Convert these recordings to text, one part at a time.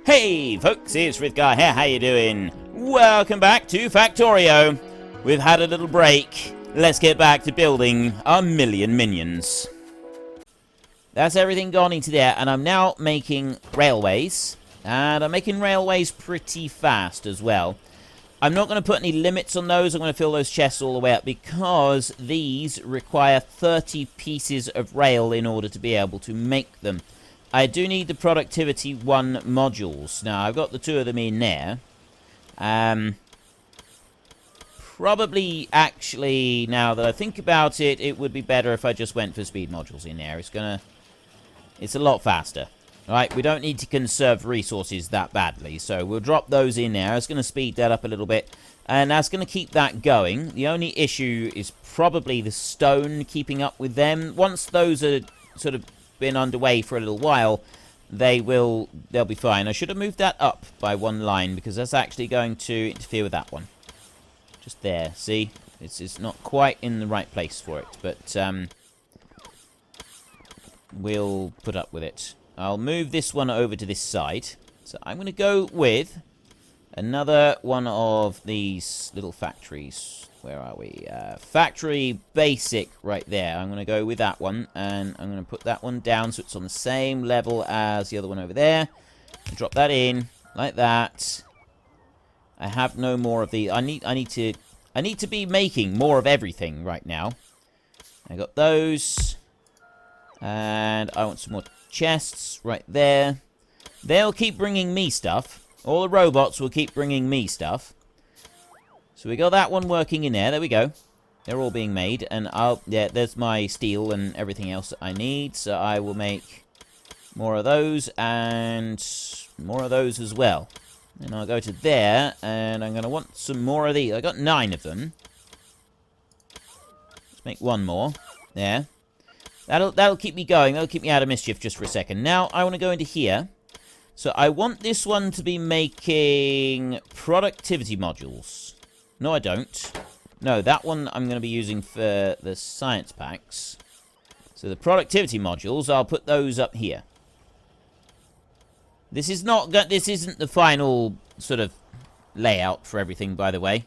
Hey folks, it's Frithgar here, how you doing? Welcome back to Factorio. We've had a little break. Let's get back to building our million minions. That's everything gone into there, and I'm now making railways. And I'm making railways pretty fast as well. I'm not going to put any limits on those. I'm going to fill those chests all the way up because these require 30 pieces of rail in order to be able to make them. I do need the productivity 1 modules. Now, I've got the 2 of them in there. Probably, actually, now that I think about it, it would be better if I just went for speed modules in there. It's a lot faster. Alright, we don't need to conserve resources that badly, so we'll drop those in there. It's going to speed that up a little bit, and that's going to keep that going. The only issue is probably the stone keeping up with them. Once those are sort of been underway for a little while, they'll be fine. I should have moved that up by 1 line, because that's actually going to interfere with that one. Just there, see? It's not quite in the right place for it, but we'll put up with it. I'll move this one over to this side. So I'm going to go with another one of these little factories. Where are we? Factory Basic right there. I'm going to go with that one. And I'm going to put that one down so it's on the same level as the other one over there. Drop that in like that. I have no more of the... I need to be making more of everything right now. I got those. And I want some more chests right there. They'll keep bringing me stuff. All the robots will keep bringing me stuff. So we got that one working in there. There we go. They're all being made. And yeah, there's my steel and everything else that I need. So I will make more of those and more of those as well. And I'll go to there, and I'm going to want some more of these. I got 9 of them. Let's make 1 more. There. That'll keep me going. That'll keep me out of mischief just for a second. Now, I want to go into here. So, I want this one to be making productivity modules. No, I don't. No, that one I'm going to be using for the science packs. So, the productivity modules, I'll put those up here. This isn't the final sort of layout for everything, by the way.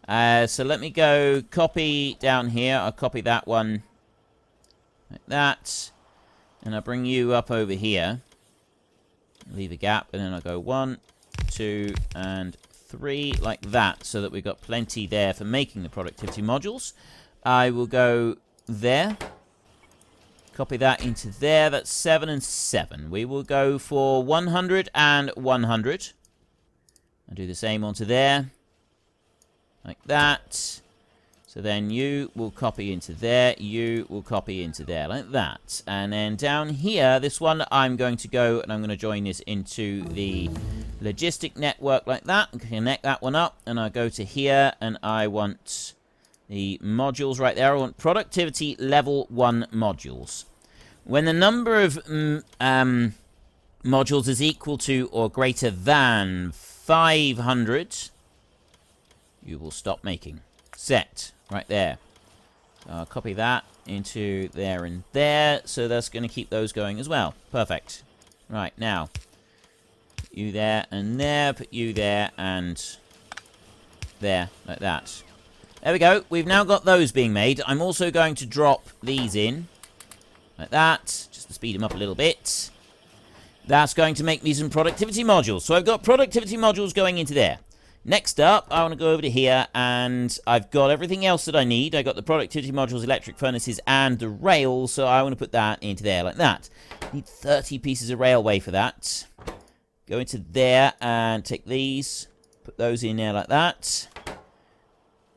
So, let me go copy down here. I'll copy that one. Like that. And I'll bring you up over here. Leave a gap. And then I'll go 1, 2, and 3. Like that. So that we've got plenty there for making the productivity modules. I will go there. Copy that into there. That's 7 and 7. We will go for 100 and 100. I'll do the same onto there. Like that. So then you will copy into there, you will copy into there, like that. And then down here, this one, I'm going to go and I'm going to join this into the logistic network like that. And connect that one up, and I'll go to here, and I want the modules right there. I want productivity level 1 modules. When the number of modules is equal to or greater than 500, you will stop making. Set. Right there. I'll copy that into there and there. So that's going to keep those going as well. Perfect. Right, now. Put you there and there. Put you there and there. Like that. There we go. We've now got those being made. I'm also going to drop these in. Like that. Just to speed them up a little bit. That's going to make me some productivity modules. So I've got productivity modules going into there. Next up, I want to go over to here, and I've got everything else that I need. I got the productivity modules, electric furnaces, and the rail, so I want to put that into there like that. Need 30 pieces of railway for that. Go into there and take these, put those in there like that.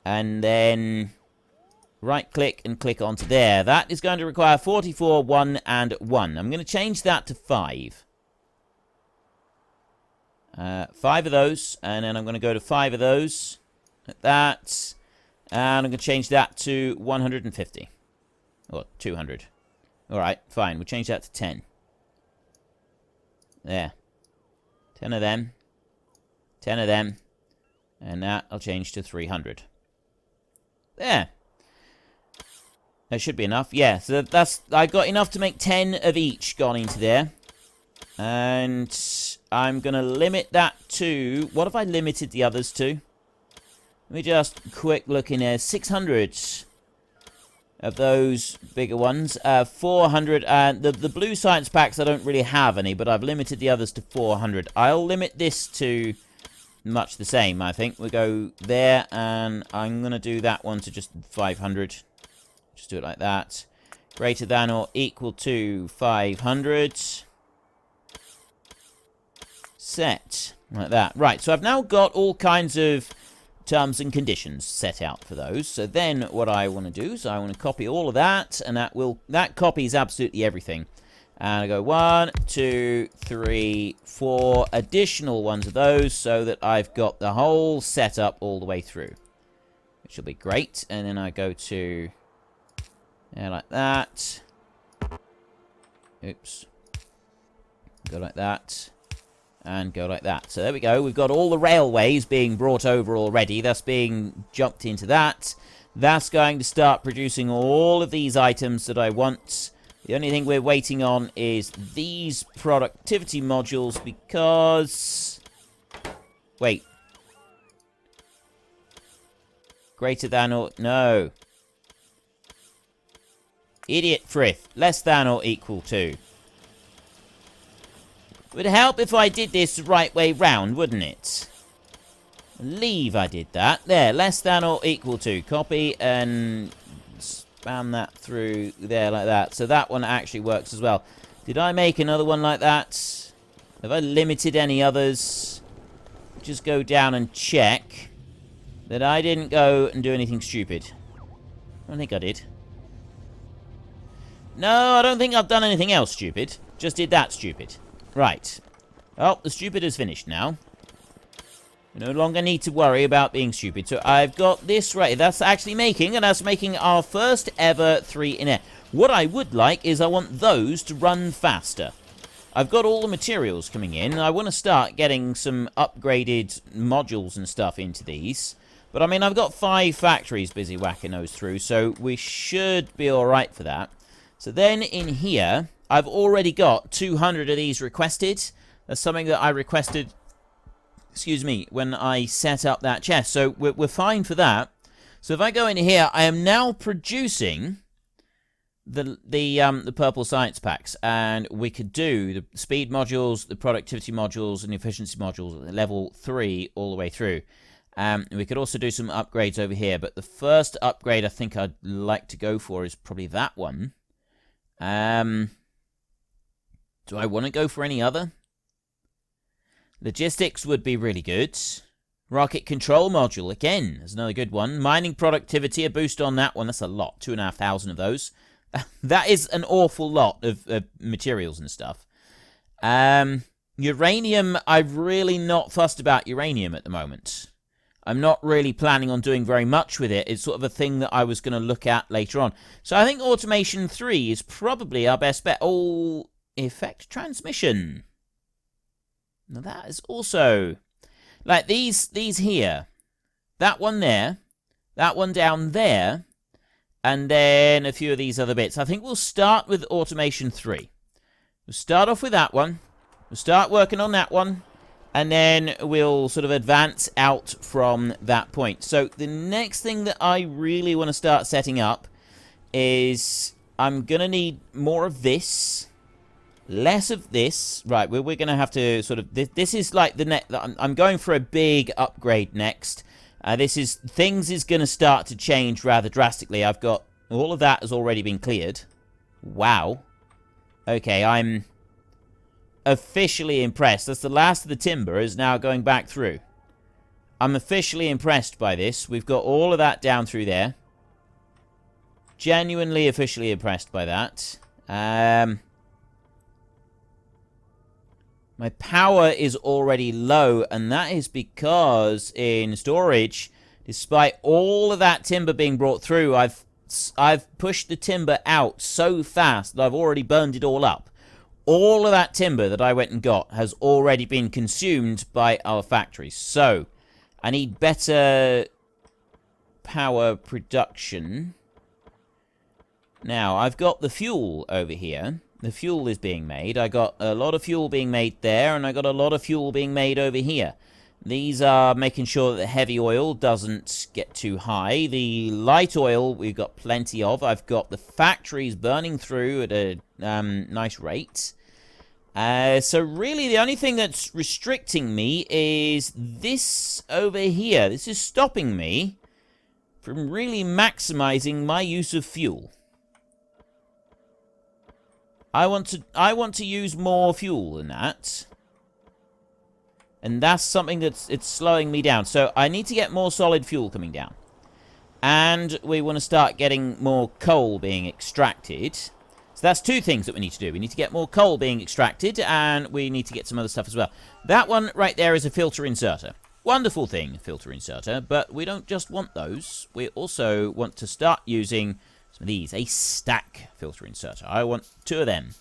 And then right-click and click onto there. That is going to require 44, 1, and 1. I'm going to change that to 5. 5 of those, and then I'm going to go to 5 of those, like that, and I'm going to change that to 150, or 200. Alright, fine, we'll change that to 10. There. 10 of them, 10 of them, and that I'll change to 300. There. That should be enough. Yeah, so that's... I got enough to make 10 of each gone into there. And I'm going to limit that to... What have I limited the others to? Let me just quick look in there. 600 of those bigger ones. 400. And the blue science packs, I don't really have any, but I've limited the others to 400. I'll limit this to much the same, I think. We'll go there, and I'm going to do that one to just 500. Just do it like that. Greater than or equal to 500. Set. Like that. Right, so I've now got all kinds of terms and conditions set out for those. So then what I want to do is I want to copy all of that, and that copies absolutely everything. And I go 1, 2, 3, 4 additional ones of those so that I've got the whole setup all the way through. Which will be great. And then I go to like that. Oops. Go like that. And go like that. So there we go. We've got all the railways being brought over already. That's being jumped into that. That's going to start producing all of these items that I want. The only thing we're waiting on is these productivity modules because... Wait. Greater than or... No. Idiot Frith. Less than or equal to. Would help if I did this the right way round, wouldn't it? I believe I did that. There, less than or equal to. Copy and spam that through there like that. So that one actually works as well. Did I make another one like that? Have I limited any others? Just go down and check that I didn't go and do anything stupid. I think I did. No, I don't think I've done anything else stupid. Just did that stupid. Right. Oh, the stupid is finished now. We no longer need to worry about being stupid. So I've got this right. That's actually making, and that's making our first ever 3 in air. What I would like is I want those to run faster. I've got all the materials coming in. I want to start getting some upgraded modules and stuff into these. But I mean, I've got 5 factories busy whacking those through, so we should be alright for that. So then in here, I've already got 200 of these requested. That's something that I requested, excuse me, when I set up that chest. So we're fine for that. So if I go in here, I am now producing the purple science packs, and we could do the speed modules, the productivity modules, and the efficiency modules at level 3 all the way through. We could also do some upgrades over here, but the first upgrade I think I'd like to go for is probably that one. Do I want to go for any other? Logistics would be really good. Rocket control module, again, is another good one. Mining productivity, a boost on that one. That's a lot, 2,500 of those. That is an awful lot of materials and stuff. Uranium, I'm really not fussed about uranium at the moment. I'm not really planning on doing very much with it. It's sort of a thing that I was going to look at later on. So I think Automation 3 is probably our best bet. Oh, effect transmission. Now that is also... Like these here. That one there. That one down there. And then a few of these other bits. I think we'll start with Automation 3. We'll start off with that one. We'll start working on that one. And then we'll sort of advance out from that point. So the next thing that I really want to start setting up is I'm going to need more of this, less of this. Right, we're going to have to sort of... This is like the next... I'm going for a big upgrade next. Things is going to start to change rather drastically. I've got... All of that has already been cleared. Wow. Okay, I'm... officially impressed. That's the last of the timber is now going back through. I'm officially impressed by this. We've got all of that down through there. Genuinely officially impressed by that. My power is already low, and that is because in storage, despite all of that timber being brought through, I've pushed the timber out so fast that I've already burned it all up. All of that timber that I went and got has already been consumed by our factories. So, I need better power production. Now, I've got the fuel over here. the fuel is being made. I got a lot of fuel being made there, and I got a lot of fuel being made over here. These are making sure that the heavy oil doesn't get too high. The light oil we've got plenty of. I've got the factories burning through at a nice rate. So really the only thing that's restricting me is this over here. This is stopping me from really maximizing my use of fuel. I want to use more fuel than that. And that's something it's slowing me down. So I need to get more solid fuel coming down. And we want to start getting more coal being extracted. So that's two things that we need to do. We need to get more coal being extracted, and we need to get some other stuff as well. That one right there is a filter inserter. Wonderful thing, filter inserter. But we don't just want those. We also want to start using some of these. A stack filter inserter. I want 2 of them.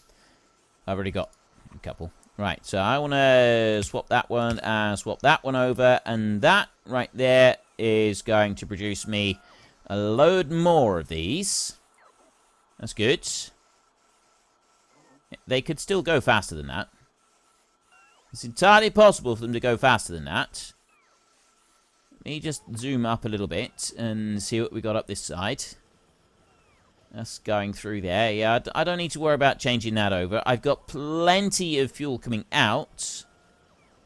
I've already got a couple. Right, so I want to swap that one and swap that one over. And that right there is going to produce me a load more of these. That's good. They could still go faster than that. It's entirely possible for them to go faster than that. Let me just zoom up a little bit and see what we got up this side. That's going through there. Yeah, I don't need to worry about changing that over. I've got plenty of fuel coming out.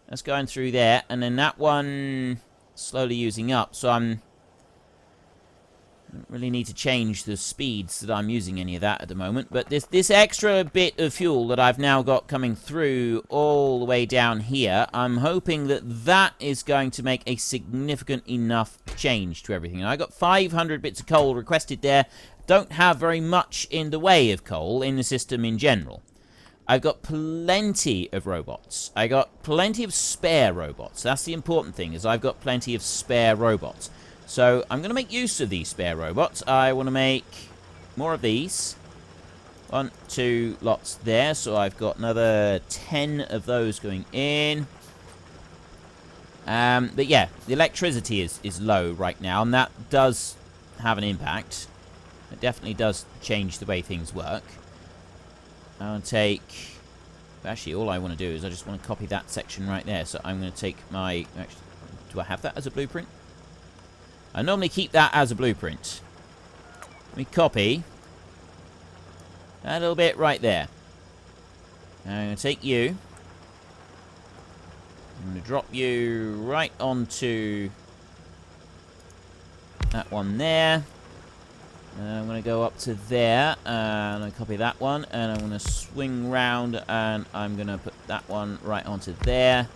That's going through there. And then that one slowly using up. So I don't really need to change the speeds that I'm using any of that at the moment. But this extra bit of fuel that I've now got coming through all the way down here, I'm hoping that that is going to make a significant enough change to everything. And I got 500 bits of coal requested there. Don't have very much in the way of coal in the system in general. I've got plenty of robots. I got plenty of spare robots. That's the important thing, is I've got plenty of spare robots. So I'm going to make use of these spare robots. I want to make more of these. 1, 2 lots there. So I've got another 10 of those going in. But yeah, the electricity is low right now, and that does have an impact. It definitely does change the way things work. I'll take... Actually, all I want to do is I just want to copy that section right there. So I'm going to take my... Actually, do I have that as a blueprint? I normally keep that as a blueprint. Let me copy that little bit right there. I'm going to take you. I'm going to drop you right onto that one there. And I'm going to go up to there, and I copy that one, and I'm going to swing round, and I'm going to put that one right onto there.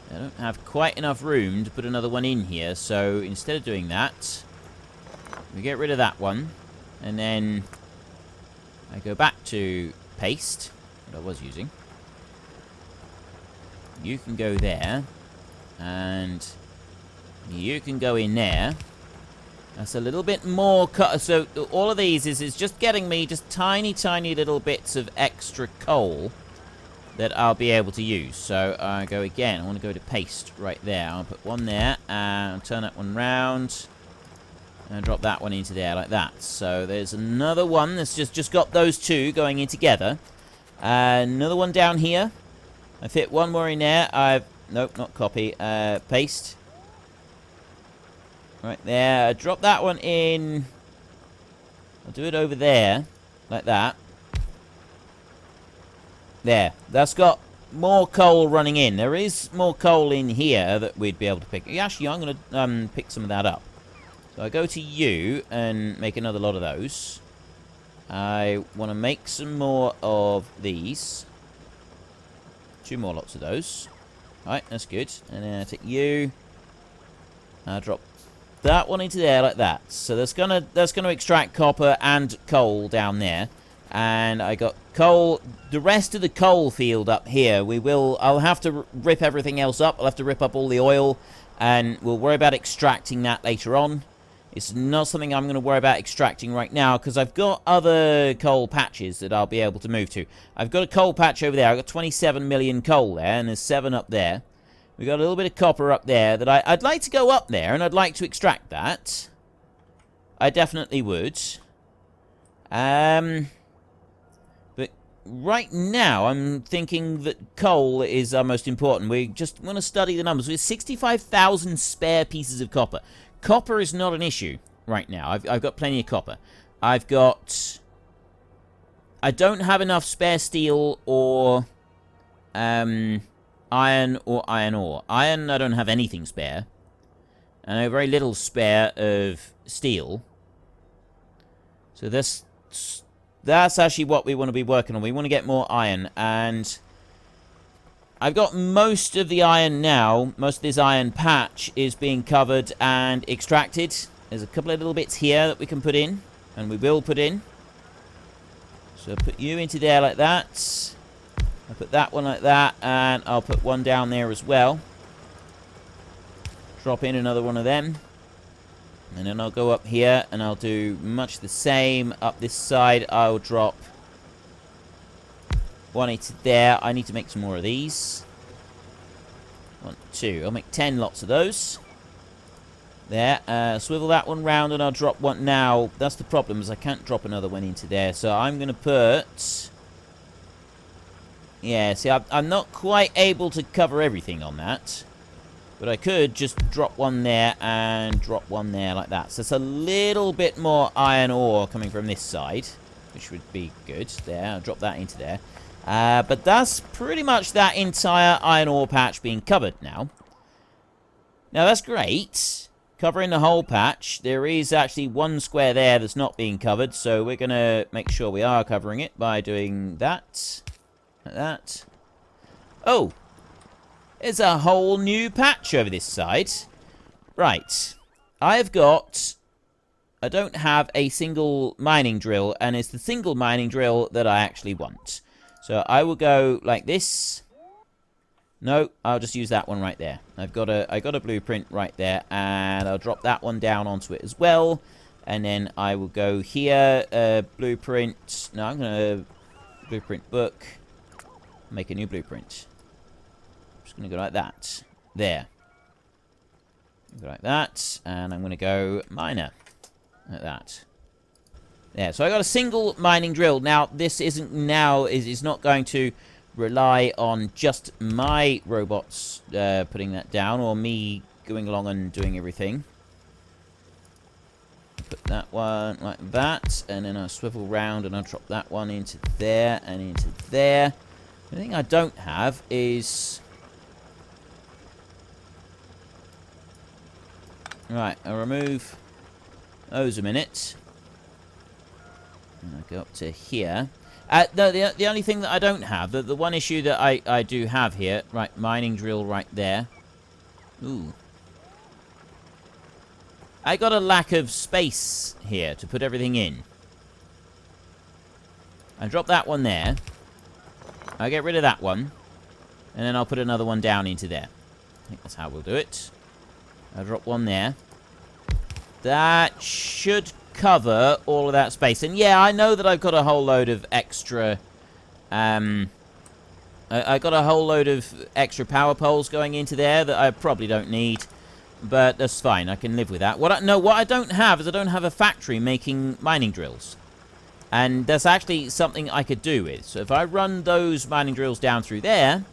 I don't have quite enough room to put another one in here, so instead of doing that, we get rid of that one, and then I go back to paste, that I was using. You can go there, and you can go in there. That's a little bit more cut. So all of these is just getting me just tiny little bits of extra coal that I'll be able to use. So I go again. I want to go to paste right there. I'll put one there and turn that one round and drop that one into there like that. So there's another one that's just got those two going in together. Another one down here. I fit one more in there. Nope, not copy. Paste. Right there. Drop that one in. I'll do it over there. Like that. There. That's got more coal running in. There is more coal in here that we'd be able to pick. Actually, I'm going to pick some of that up. So I go to you and make another lot of those. I want to make some more of these. 2 more lots of those. Right, that's good. And then I take you. I'll drop that one into there like that. So that's gonna extract copper and coal down there. And I got coal. The rest of the coal field up here, I'll have to rip everything else up. I'll have to rip up all the oil, and we'll worry about extracting that later on. It's not something I'm going to worry about extracting right now, because I've got other coal patches that I'll be able to move to. I've got a coal patch over there. I've got 27 million coal there, and there's 7 up there. We've got a little bit of copper up there that I'd like to go up there, and I'd like to extract that. I definitely would. But right now, I'm thinking that coal is our most important. We just want to study the numbers. We have 65,000 spare pieces of copper. Copper is not an issue right now. I've got plenty of copper. I don't have enough spare steel or iron or iron ore. Iron, I don't have anything spare. And I have very little spare of steel. So that's actually what we want to be working on. We want to get more iron. And I've got most of the iron now. Most of this iron patch is being covered and extracted. There's a couple of little bits here that we can put in. And we will put in. So put you into there like that. I'll put that one like that. And I'll put one down there as well. Drop in another one of them. And then I'll go up here and I'll do much the same. Up this side, I'll drop one into there. I need to make some more of these. 1, 2. I'll make 10 lots of those. There. Swivel that one round and I'll drop one. Now, that's the problem, is I can't drop another one into there. So I'm going to put... Yeah, see, I'm not quite able to cover everything on that. But I could just drop one there and drop one there like that. So it's a little bit more iron ore coming from this side, which would be good. There, I'll drop that into there. But that's pretty much that entire iron ore patch being covered now. Now, that's great. Covering the whole patch. There is actually one square there that's not being covered, so we're going to make sure we are covering it by doing that. Like that. Oh! There's a whole new patch over this side. Right. I don't have a single mining drill, and it's the single mining drill that I actually want. So I will go like this. No, I'll just use that one right there. I got a blueprint right there, and I'll drop that one down onto it as well. And then I will go here, blueprint. No, I'm going to blueprint book. Make a new blueprint. Just going to go like that. There. Go like that. And I'm going to go miner. Like that. There. So I got a single mining drill. Now, this is not going to rely on just my robots putting that down, or me going along and doing everything. Put that one like that. And then I'll swivel round and I'll drop that one into there and into there. The thing I don't have is... Right, I'll remove those a minute. And I'll go up to here. No, the only thing that I don't have, the one issue that I do have here, right, mining drill right there. Ooh. I got a lack of space here to put everything in. I drop that one there. I'll get rid of that one. And then I'll put another one down into there. I think that's how we'll do it. I'll drop one there. That should cover all of that space. And yeah, I know that I've got a whole load of extra... I got a whole load of extra power poles going into there that I probably don't need. But that's fine. I can live with that. What I don't have is I don't have a factory making mining drills. And that's actually something I could do with. So if I run those mining drills down through there...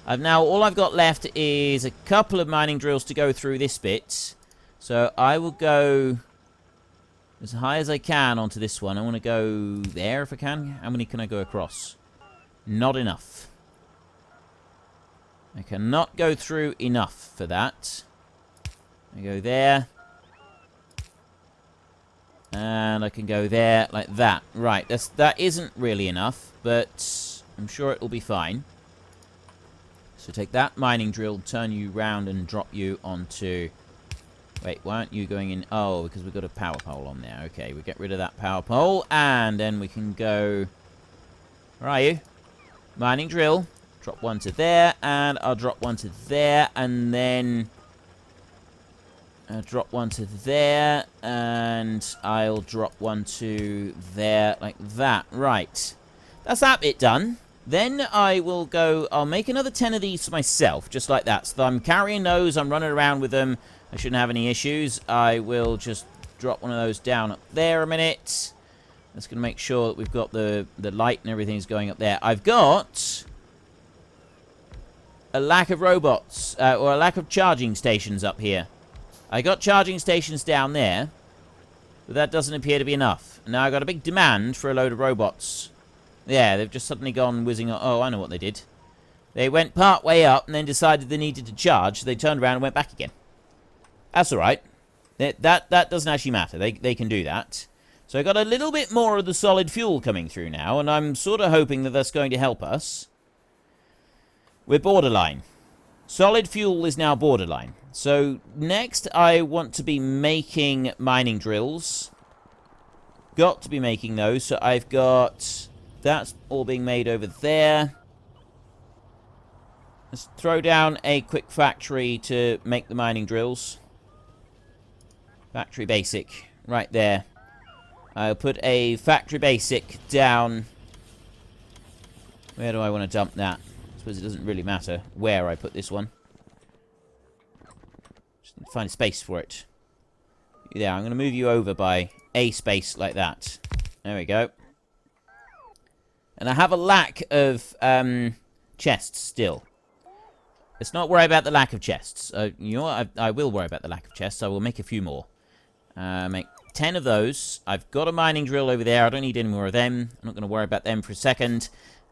all I've got left is a couple of mining drills to go through this bit. So I will go as high as I can onto this one. I want to go there if I can. How many can I go across? Not enough. I cannot go through enough for that. I go there. And I can go there like that. Right, that isn't really enough, but I'm sure it will be fine. So take that mining drill, turn you round and drop you onto... Wait, why aren't you going in? Oh, because we've got a power pole on there. Okay, we get rid of that power pole, and then we can go... Where are you? Mining drill. Drop one to there, and I'll drop one to there, and then... I'll drop one to there, and I'll drop one to there, like that. Right. That's that bit done. Then I will go... I'll make another 10 of these for myself, just like that. So I'm carrying those, I'm running around with them. I shouldn't have any issues. I will just drop one of those down up there a minute. That's going to make sure that we've got the light and everything's going up there. I've got a lack of robots, or a lack of charging stations up here. I got charging stations down there, but that doesn't appear to be enough. Now I've got a big demand for a load of robots. Yeah, they've just suddenly gone whizzing. Oh, I know what they did. They went part way up and then decided they needed to charge. So they turned around and went back again. That's all right. That doesn't actually matter. They can do that. So I got a little bit more of the solid fuel coming through now, and I'm sort of hoping that that's going to help us. We're borderline. Solid fuel is now borderline. So next I want to be making mining drills. Got to be making those. So I've got... That's all being made over there. Let's throw down a quick factory to make the mining drills. Factory basic. Right there. I'll put a factory basic down. Where do I want to dump that? I suppose it doesn't really matter where I put this one. Just need to find a space for it. Yeah, I'm going to move you over by a space like that. There we go. And I have a lack of chests still. Let's not worry about the lack of chests. You know what? I will worry about the lack of chests. I will make a few more. Make 10 of those. I've got a mining drill over there. I don't need any more of them. I'm not going to worry about them for a second.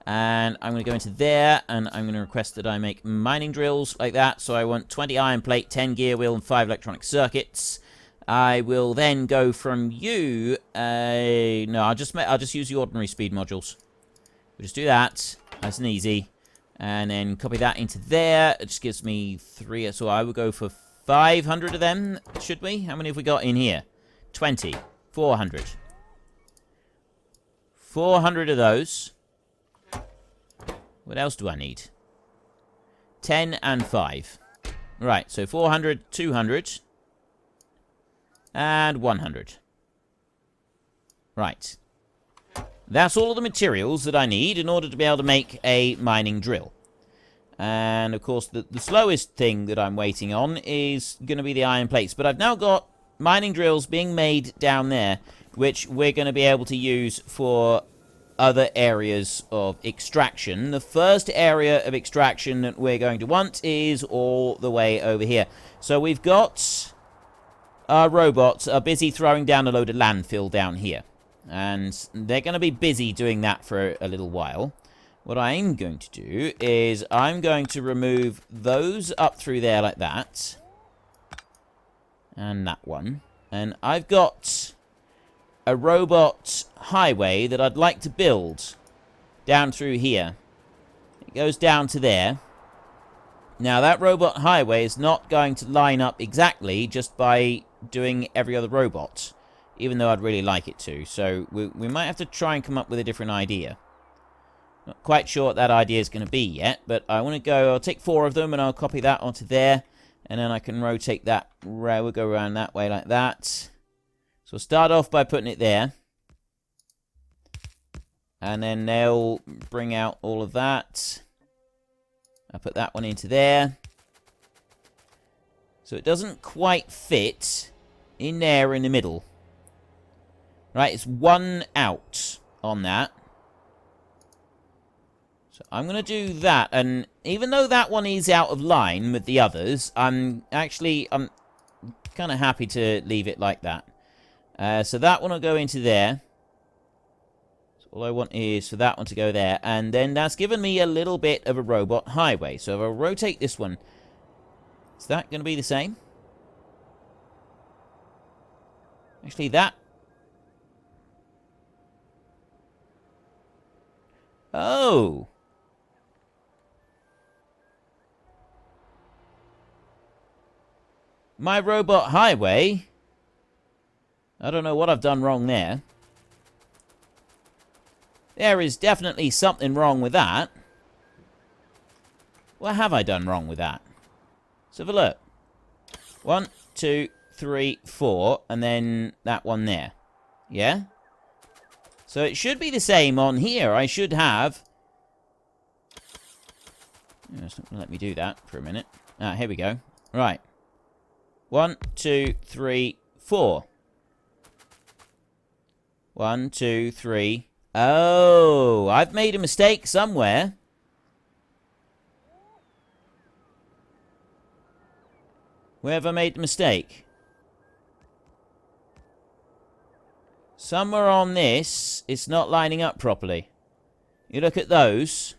And I'm going to go into there, and I'm going to request that I make mining drills like that. So I want 20 iron plate, 10 gear wheel, and 5 electronic circuits. I will then go from you. No, I'll just use the ordinary speed modules. We'll just do that. Nice and easy. And then copy that into there. It just gives me 3. So I will go for 500 of them, should we? How many have we got in here? 20. 400. 400 of those. What else do I need? 10 and 5. Right, so 400, 200. And 100. Right. That's all of the materials that I need in order to be able to make a mining drill. And, of course, the slowest thing that I'm waiting on is going to be the iron plates. But I've now got mining drills being made down there, which we're going to be able to use for other areas of extraction. The first area of extraction that we're going to want is all the way over here. So we've got our robots are busy throwing down a load of landfill down here. And they're going to be busy doing that for a little while. What I'm going to do is I'm going to remove those up through there like that. And that one. And I've got a robot highway that I'd like to build down through here. It goes down to there. Now, that robot highway is not going to line up exactly just by doing every other robot. Even though I'd really like it to. So we might have to try and come up with a different idea. Not quite sure what that idea is going to be yet. But I want to go... I'll take 4 of them and I'll copy that onto there. And then I can rotate that. We'll go around that way like that. So we'll start off by putting it there. And then they'll bring out all of that. I'll put that one into there. So it doesn't quite fit in there in the middle. Right, it's 1 out on that. So I'm going to do that. And even though that one is out of line with the others, I'm kind of happy to leave it like that. So that one will go into there. So all I want is for that one to go there. And then that's given me a little bit of a robot highway. So if I rotate this one, is that going to be the same? Actually, that... Oh! My robot highway? I don't know what I've done wrong there. There is definitely something wrong with that. What have I done wrong with that? Let's have a look. 1, 2, 3, 4, and then that one there. Yeah? So it should be the same on here. I should have... It's not going to let me do that for a minute. Here we go. Right. 1, 2, 3, 4. 1, 2, 3. Oh, I've made a mistake somewhere. Where have I made the mistake? Somewhere on this, it's not lining up properly. You look at those.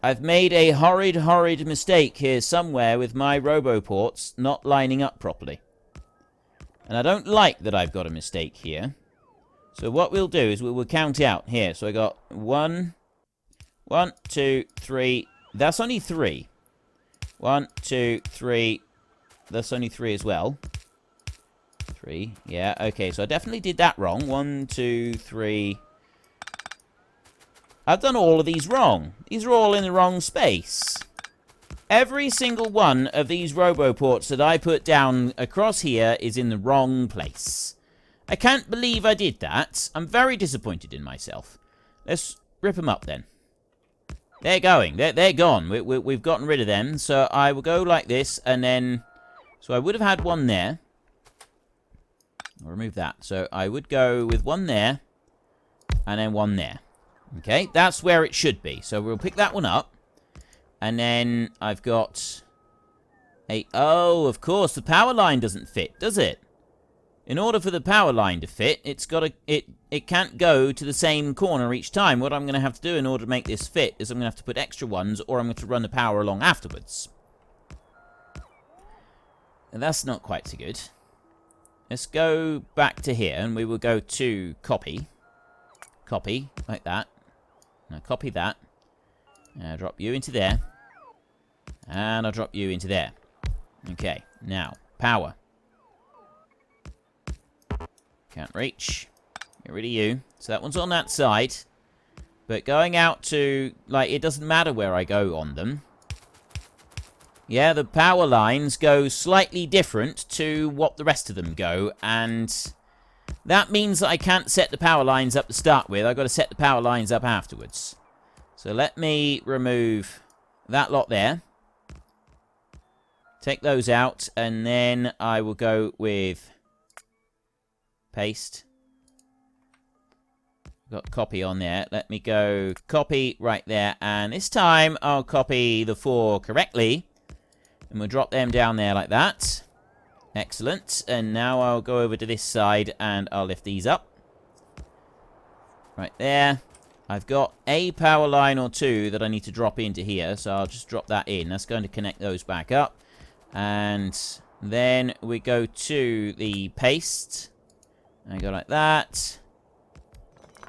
I've made a horrid mistake here somewhere with my roboports not lining up properly. And I don't like that I've got a mistake here. So what we'll do is we will count out here. So I got 1, 2, 3. That's only 3. 1, 2, 3. That's only 3 as well. 3. Yeah, okay. So I definitely did that wrong. 1, 2, 3. I've done all of these wrong. These are all in the wrong space. Every single one of these roboports that I put down across here is in the wrong place. I can't believe I did that. I'm very disappointed in myself. Let's rip them up then. They're going. They're gone. We've gotten rid of them. So I will go like this, and then... So I would have had one there. I'll remove that. So I would go with one there, and then one there. Okay, that's where it should be. So we'll pick that one up. And then I've got a... Oh, of course, the power line doesn't fit, does it? In order for the power line to fit, it's got to... It can't go to the same corner each time. What I'm going to have to do in order to make this fit is I'm going to have to put extra ones, or I'm going to run the power along afterwards. And that's not quite so good. Let's go back to here, and we will go to copy. Copy, like that. Now copy that. And I'll drop you into there. And I'll drop you into there. Okay, now, power. Can't reach. Get rid of you. So that one's on that side. But going out to... Like, it doesn't matter where I go on them. Yeah, the power lines go slightly different to what the rest of them go. And that means that I can't set the power lines up to start with. I've got to set the power lines up afterwards. So let me remove that lot there. Take those out. And then I will go with... Paste. Got copy on there. Let me go copy right there. And this time I'll copy the 4 correctly. And we'll drop them down there like that. Excellent. And now I'll go over to this side and I'll lift these up. Right there. I've got a power line or 2 that I need to drop into here. So I'll just drop that in. That's going to connect those back up. And then we go to the paste. And I go like that.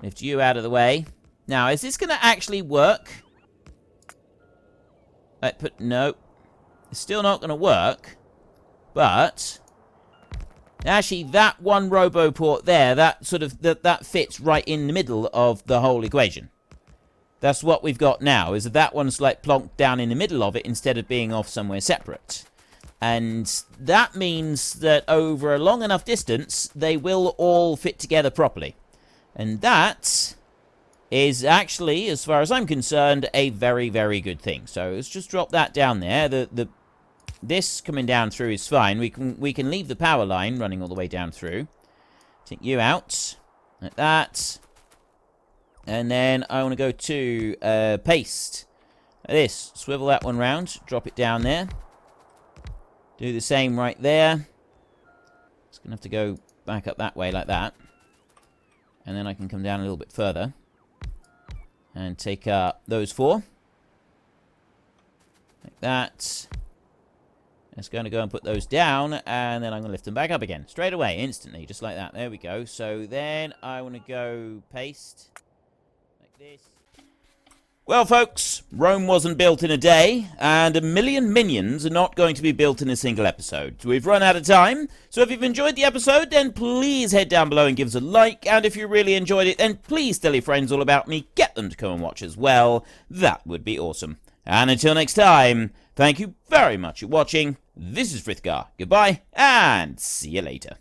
Lift you out of the way. Now, is this going to actually work? No. It's still not going to work. But actually, that one roboport there, that fits right in the middle of the whole equation. That's what we've got now, is that one's like plonked down in the middle of it instead of being off somewhere separate. And that means that over a long enough distance, they will all fit together properly. And that is actually, as far as I'm concerned, a very, very good thing. So let's just drop that down there. This coming down through is fine. We can leave the power line running all the way down through. Take you out. Like that. And then I want to go to paste. Like this. Swivel that one round. Drop it down there. Do the same right there. It's going to have to go back up that way like that. And then I can come down a little bit further. And take those 4. Like that. It's going to go and put those down. And then I'm going to lift them back up again. Straight away, instantly. Just like that. There we go. So then I want to go paste. Like this. Well, folks, Rome wasn't built in a day, and 1 million minions are not going to be built in a single episode. We've run out of time, so if you've enjoyed the episode, then please head down below and give us a like, and if you really enjoyed it, then please tell your friends all about me, get them to come and watch as well. That would be awesome. And until next time, thank you very much for watching. This is Frithgar. Goodbye, and see you later.